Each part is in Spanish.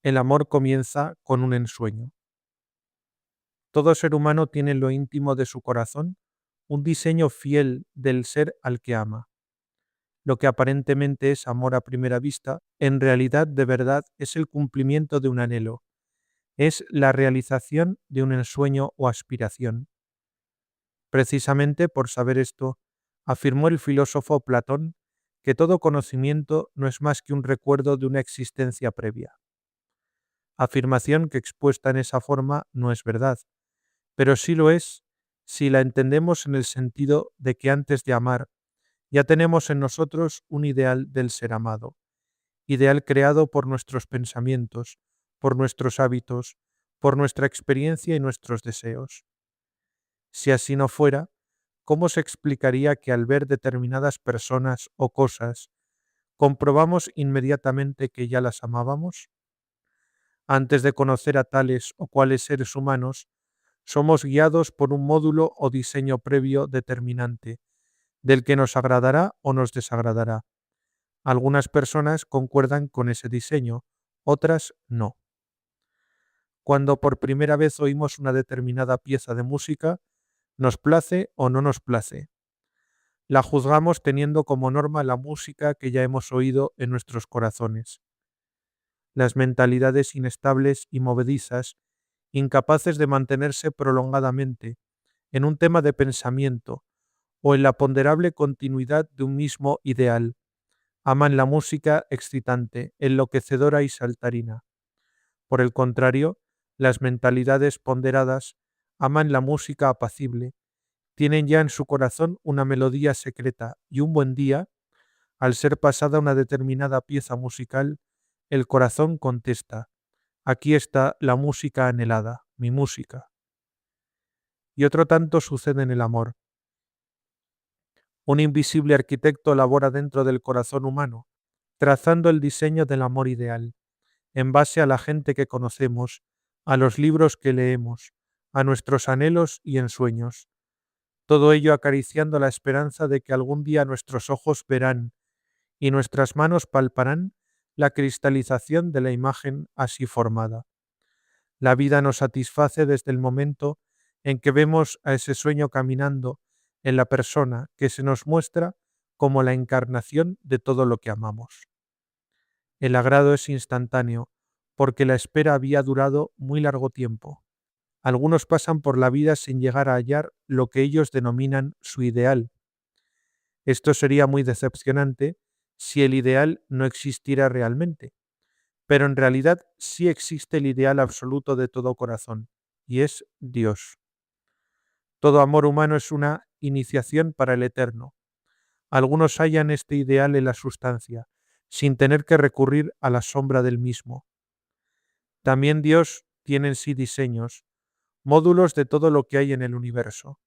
El amor comienza con un ensueño. Todo ser humano tiene en lo íntimo de su corazón un diseño fiel del ser al que ama. Lo que aparentemente es amor a primera vista, en realidad de verdad es el cumplimiento de un anhelo, es la realización de un ensueño o aspiración. Precisamente por saber esto, afirmó el filósofo Platón que todo conocimiento no es más que un recuerdo de una existencia previa. Afirmación que expuesta en esa forma no es verdad, pero sí lo es si la entendemos en el sentido de que antes de amar, ya tenemos en nosotros un ideal del ser amado, ideal creado por nuestros pensamientos, por nuestros hábitos, por nuestra experiencia y nuestros deseos. Si así no fuera, ¿cómo se explicaría que al ver determinadas personas o cosas, comprobamos inmediatamente que ya las amábamos? Antes de conocer a tales o cuales seres humanos, somos guiados por un módulo o diseño previo determinante, del que nos agradará o nos desagradará. Algunas personas concuerdan con ese diseño, otras no. Cuando por primera vez oímos una determinada pieza de música, nos place o no nos place. La juzgamos teniendo como norma la música que ya hemos oído en nuestros corazones. Las mentalidades inestables y movedizas, incapaces de mantenerse prolongadamente en un tema de pensamiento o en la ponderable continuidad de un mismo ideal, aman la música excitante, enloquecedora y saltarina. Por el contrario, las mentalidades ponderadas aman la música apacible, tienen ya en su corazón una melodía secreta y un buen día, al ser pasada una determinada pieza musical, el corazón contesta, aquí está la música anhelada, mi música. Y otro tanto sucede en el amor. Un invisible arquitecto labora dentro del corazón humano, trazando el diseño del amor ideal, en base a la gente que conocemos, a los libros que leemos, a nuestros anhelos y ensueños. Todo ello acariciando la esperanza de que algún día nuestros ojos verán y nuestras manos palparán la cristalización de la imagen así formada. La vida nos satisface desde el momento en que vemos a ese sueño caminando en la persona que se nos muestra como la encarnación de todo lo que amamos. El agrado es instantáneo, porque la espera había durado muy largo tiempo. Algunos pasan por la vida sin llegar a hallar lo que ellos denominan su ideal. Esto sería muy decepcionante si el ideal no existiera realmente, pero en realidad sí existe el ideal absoluto de todo corazón, y es Dios. Todo amor humano es una iniciación para el eterno. Algunos hallan este ideal en la sustancia, sin tener que recurrir a la sombra del mismo. También Dios tiene en sí diseños, módulos de todo lo que hay en el universo.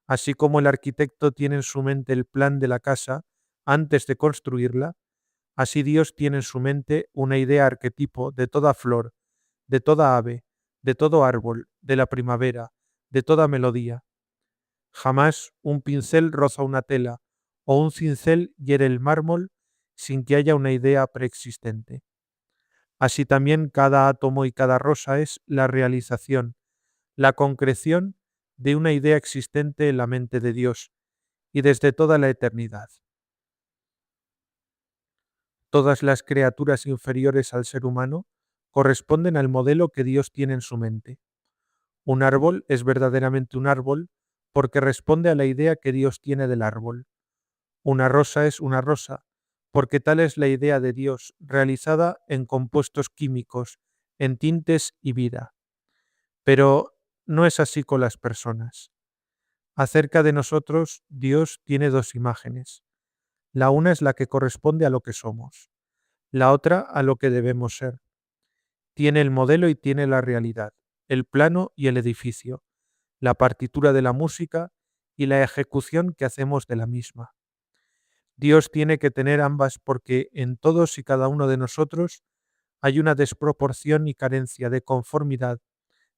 Así como el arquitecto tiene en su mente el plan de la casa antes de construirla, así Dios tiene en su mente una idea arquetipo de toda flor, de toda ave, de todo árbol, de la primavera, de toda melodía. Jamás un pincel roza una tela o un cincel hiere el mármol sin que haya una idea preexistente. Así también cada átomo y cada rosa es la realización, la concreción de una idea existente en la mente de Dios y desde toda la eternidad. Todas las criaturas inferiores al ser humano corresponden al modelo que Dios tiene en su mente. Un árbol es verdaderamente un árbol porque responde a la idea que Dios tiene del árbol. Una rosa es una rosa porque tal es la idea de Dios realizada en compuestos químicos, en tintes y vida. Pero no es así con las personas. Acerca de nosotros, Dios tiene dos imágenes. La una es la que corresponde a lo que somos, la otra a lo que debemos ser. Tiene el modelo y tiene la realidad, el plano y el edificio, la partitura de la música y la ejecución que hacemos de la misma. Dios tiene que tener ambas porque en todos y cada uno de nosotros hay una desproporción y carencia de conformidad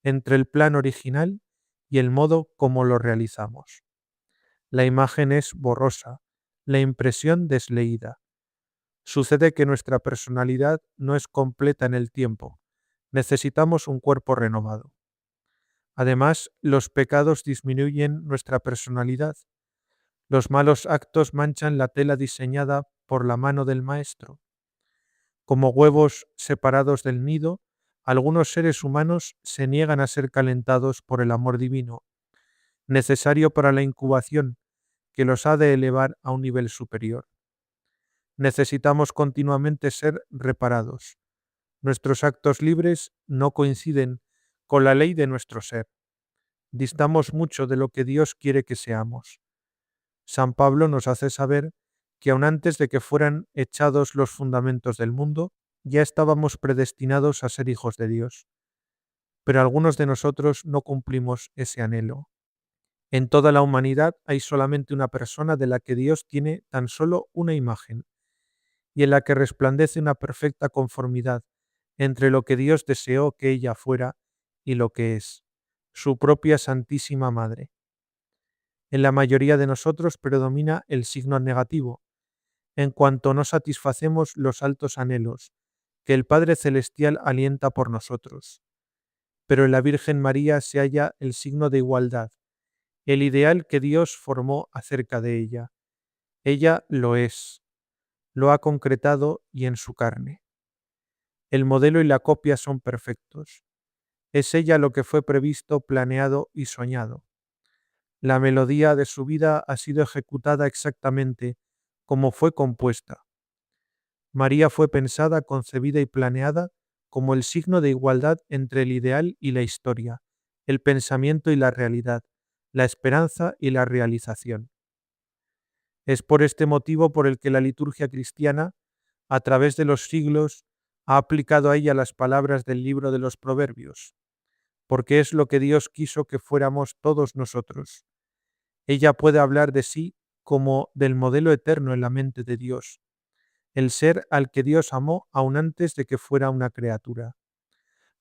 entre el plan original y el modo como lo realizamos. La imagen es borrosa, la impresión desleída. Sucede que nuestra personalidad no es completa en el tiempo. Necesitamos un cuerpo renovado. Además, los pecados disminuyen nuestra personalidad. Los malos actos manchan la tela diseñada por la mano del Maestro. Como huevos separados del nido, algunos seres humanos se niegan a ser calentados por el amor divino, necesario para la incubación, que los ha de elevar a un nivel superior. Necesitamos continuamente ser reparados. Nuestros actos libres no coinciden con la ley de nuestro ser. Distamos mucho de lo que Dios quiere que seamos. San Pablo nos hace saber que aun antes de que fueran echados los fundamentos del mundo, ya estábamos predestinados a ser hijos de Dios. Pero algunos de nosotros no cumplimos ese anhelo. En toda la humanidad hay solamente una persona de la que Dios tiene tan solo una imagen, y en la que resplandece una perfecta conformidad entre lo que Dios deseó que ella fuera y lo que es, su propia Santísima Madre. En la mayoría de nosotros predomina el signo negativo, en cuanto no satisfacemos los altos anhelos que el Padre Celestial alienta por nosotros. Pero en la Virgen María se halla el signo de igualdad, el ideal que Dios formó acerca de ella. Ella lo es, lo ha concretado y en su carne. El modelo y la copia son perfectos. Es ella lo que fue previsto, planeado y soñado. La melodía de su vida ha sido ejecutada exactamente como fue compuesta. María fue pensada, concebida y planeada como el signo de igualdad entre el ideal y la historia, el pensamiento y la realidad, la esperanza y la realización. Es por este motivo por el que la liturgia cristiana, a través de los siglos, ha aplicado a ella las palabras del libro de los Proverbios, porque es lo que Dios quiso que fuéramos todos nosotros. Ella puede hablar de sí como del modelo eterno en la mente de Dios, el ser al que Dios amó aún antes de que fuera una criatura.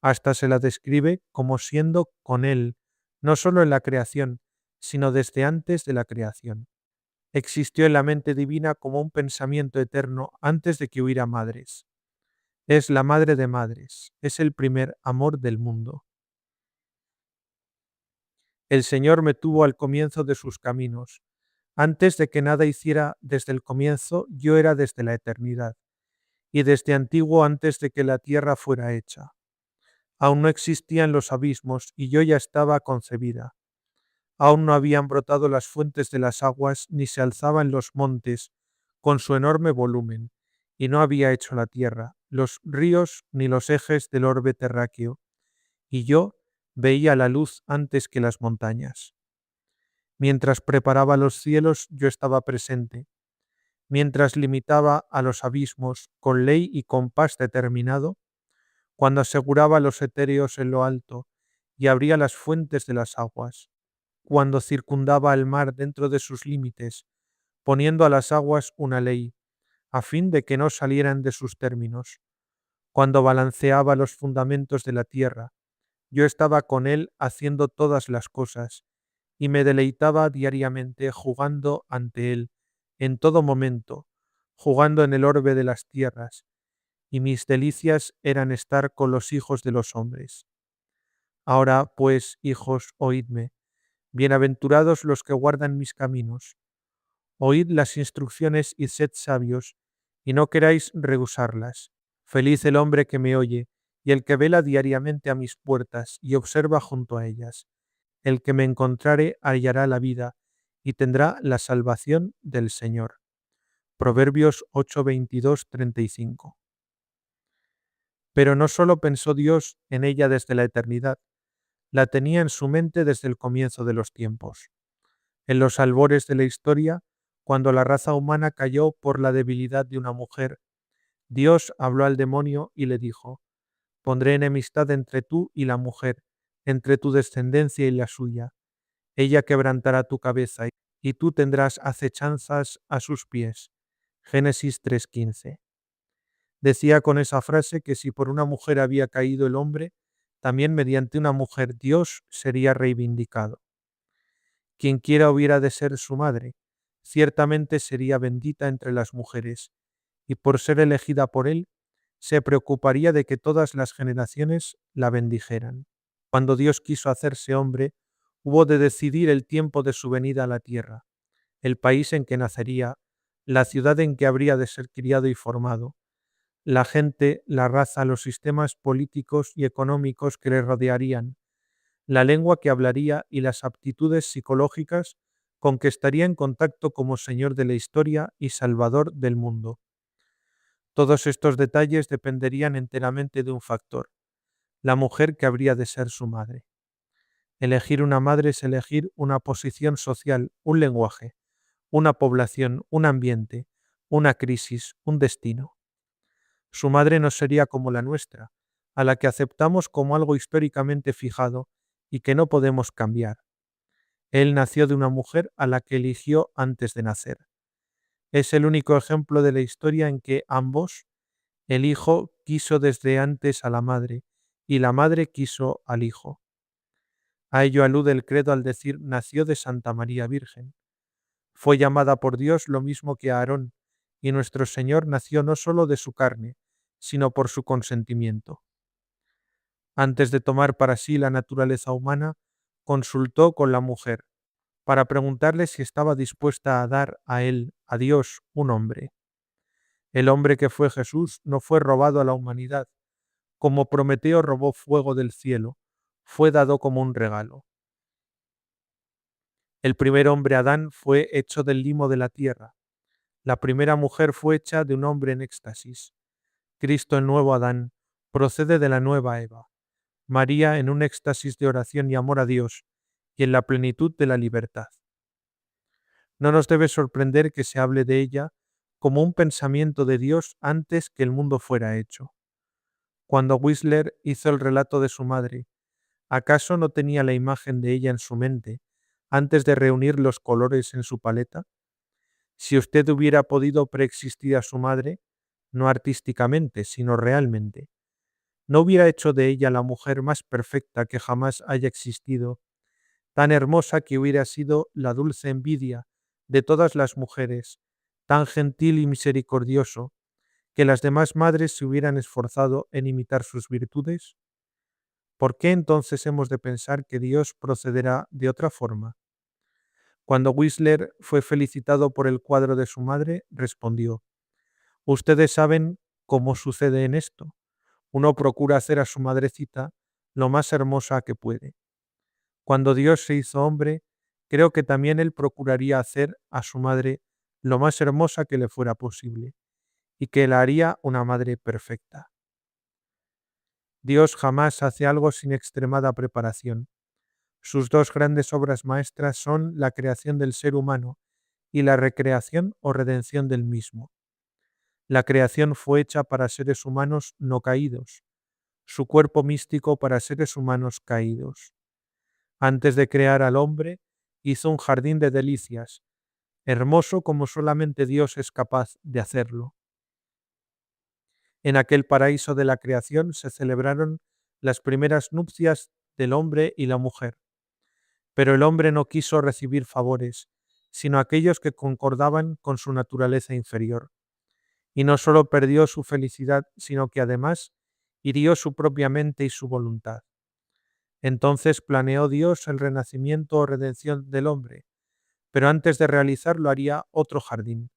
Hasta se la describe como siendo con Él, no solo en la creación, sino desde antes de la creación. Existió en la mente divina como un pensamiento eterno antes de que hubiera madres. Es la madre de madres, es el primer amor del mundo. El Señor me tuvo al comienzo de sus caminos. Antes de que nada hiciera desde el comienzo, yo era desde la eternidad, y desde antiguo antes de que la tierra fuera hecha. Aún no existían los abismos, y yo ya estaba concebida. Aún no habían brotado las fuentes de las aguas, ni se alzaban los montes con su enorme volumen, y no había hecho la tierra, los ríos, ni los ejes del orbe terráqueo, y yo veía la luz antes que las montañas. Mientras preparaba los cielos, yo estaba presente. Mientras limitaba a los abismos con ley y compás determinado, cuando aseguraba los etéreos en lo alto y abría las fuentes de las aguas, cuando circundaba al mar dentro de sus límites, poniendo a las aguas una ley, a fin de que no salieran de sus términos, cuando balanceaba los fundamentos de la tierra, yo estaba con él haciendo todas las cosas, y me deleitaba diariamente jugando ante él, en todo momento, jugando en el orbe de las tierras, y mis delicias eran estar con los hijos de los hombres. Ahora, pues, hijos, oídme, bienaventurados los que guardan mis caminos. Oíd las instrucciones y sed sabios, y no queráis rehusarlas. Feliz el hombre que me oye, y el que vela diariamente a mis puertas y observa junto a ellas. El que me encontrare hallará la vida, y tendrá la salvación del Señor. Proverbios 8, 22, 35. Pero no solo pensó Dios en ella desde la eternidad, la tenía en su mente desde el comienzo de los tiempos. En los albores de la historia, cuando la raza humana cayó por la debilidad de una mujer, Dios habló al demonio y le dijo: pondré enemistad entre tú y la mujer, entre tu descendencia y la suya. Ella quebrantará tu cabeza y tú tendrás acechanzas a sus pies. Génesis 3:15. Decía con esa frase que si por una mujer había caído el hombre, también mediante una mujer Dios sería reivindicado. Quien quiera hubiera de ser su madre, ciertamente sería bendita entre las mujeres, y por ser elegida por Él, se preocuparía de que todas las generaciones la bendijeran. Cuando Dios quiso hacerse hombre, hubo de decidir el tiempo de su venida a la tierra, el país en que nacería, la ciudad en que habría de ser criado y formado, la gente, la raza, los sistemas políticos y económicos que le rodearían, la lengua que hablaría y las aptitudes psicológicas con que estaría en contacto como Señor de la historia y Salvador del mundo. Todos estos detalles dependerían enteramente de un factor, la mujer que habría de ser su madre. Elegir una madre es elegir una posición social, un lenguaje, una población, un ambiente, una crisis, un destino. Su madre no sería como la nuestra, a la que aceptamos como algo históricamente fijado y que no podemos cambiar. Él nació de una mujer a la que eligió antes de nacer. Es el único ejemplo de la historia en que ambos, el hijo quiso desde antes a la madre y la madre quiso al hijo. A ello alude el credo al decir nació de Santa María Virgen. Fue llamada por Dios lo mismo que Aarón, y nuestro Señor nació no solo de su carne, sino por su consentimiento. Antes de tomar para sí la naturaleza humana, consultó con la mujer, para preguntarle si estaba dispuesta a dar a él, a Dios, un hombre. El hombre que fue Jesús no fue robado a la humanidad, como Prometeo robó fuego del cielo, fue dado como un regalo. El primer hombre Adán fue hecho del limo de la tierra. La primera mujer fue hecha de un hombre en éxtasis. Cristo, el nuevo Adán, procede de la nueva Eva. María en un éxtasis de oración y amor a Dios, y en la plenitud de la libertad. No nos debe sorprender que se hable de ella como un pensamiento de Dios antes que el mundo fuera hecho. Cuando Whistler hizo el relato de su madre, ¿acaso no tenía la imagen de ella en su mente antes de reunir los colores en su paleta? Si usted hubiera podido preexistir a su madre, no artísticamente, sino realmente, ¿no hubiera hecho de ella la mujer más perfecta que jamás haya existido, tan hermosa que hubiera sido la dulce envidia de todas las mujeres, tan gentil y misericordioso, que las demás madres se hubieran esforzado en imitar sus virtudes? ¿Por qué entonces hemos de pensar que Dios procederá de otra forma? Cuando Whistler fue felicitado por el cuadro de su madre, respondió: ustedes saben cómo sucede en esto. Uno procura hacer a su madrecita lo más hermosa que puede. Cuando Dios se hizo hombre, creo que también Él procuraría hacer a su madre lo más hermosa que le fuera posible, y que la haría una madre perfecta. Dios jamás hace algo sin extremada preparación. Sus dos grandes obras maestras son la creación del ser humano y la recreación o redención del mismo. La creación fue hecha para seres humanos no caídos, su cuerpo místico para seres humanos caídos. Antes de crear al hombre, hizo un jardín de delicias, hermoso como solamente Dios es capaz de hacerlo. En aquel paraíso de la creación se celebraron las primeras nupcias del hombre y la mujer. Pero el hombre no quiso recibir favores, sino aquellos que concordaban con su naturaleza inferior. Y no solo perdió su felicidad, sino que además hirió su propia mente y su voluntad. Entonces planeó Dios el renacimiento o redención del hombre, pero antes de realizarlo haría otro jardín.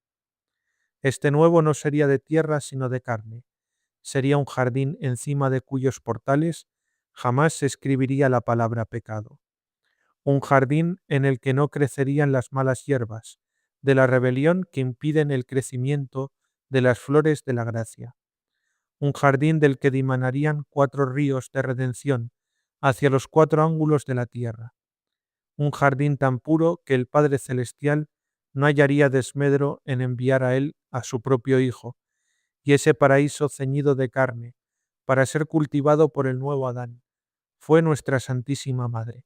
Este nuevo no sería de tierra, sino de carne. Sería un jardín encima de cuyos portales jamás se escribiría la palabra pecado. Un jardín en el que no crecerían las malas hierbas, de la rebelión que impiden el crecimiento de las flores de la gracia. Un jardín del que dimanarían 4 ríos de redención hacia los 4 ángulos de la tierra. Un jardín tan puro que el Padre Celestial no hallaría desmedro en enviar a él a su propio Hijo, y ese paraíso ceñido de carne, para ser cultivado por el nuevo Adán, fue nuestra Santísima Madre.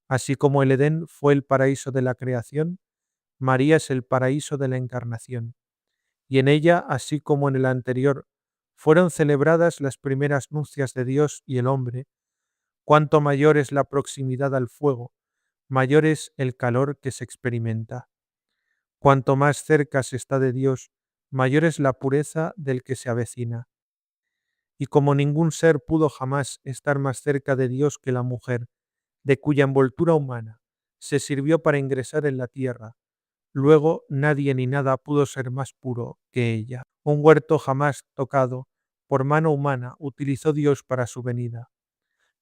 Así como el Edén fue el paraíso de la creación, María es el paraíso de la encarnación, y en ella, así como en el anterior, fueron celebradas las primeras nupcias de Dios y el hombre. Cuanto mayor es la proximidad al fuego, mayor es el calor que se experimenta. Cuanto más cerca se está de Dios, mayor es la pureza del que se avecina. Y como ningún ser pudo jamás estar más cerca de Dios que la mujer, de cuya envoltura humana se sirvió para ingresar en la tierra, luego nadie ni nada pudo ser más puro que ella. Un huerto jamás tocado por mano humana utilizó Dios para su venida.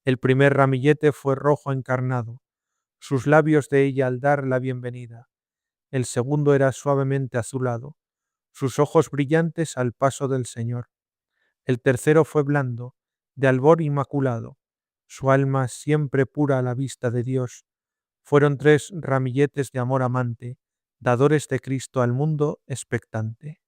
El primer ramillete fue rojo encarnado, sus labios de ella al dar la bienvenida. El segundo era suavemente azulado, sus ojos brillantes al paso del Señor. El tercero fue blando, de albor inmaculado, su alma siempre pura a la vista de Dios. Fueron 3 ramilletes de amor amante, dadores de Cristo al mundo expectante.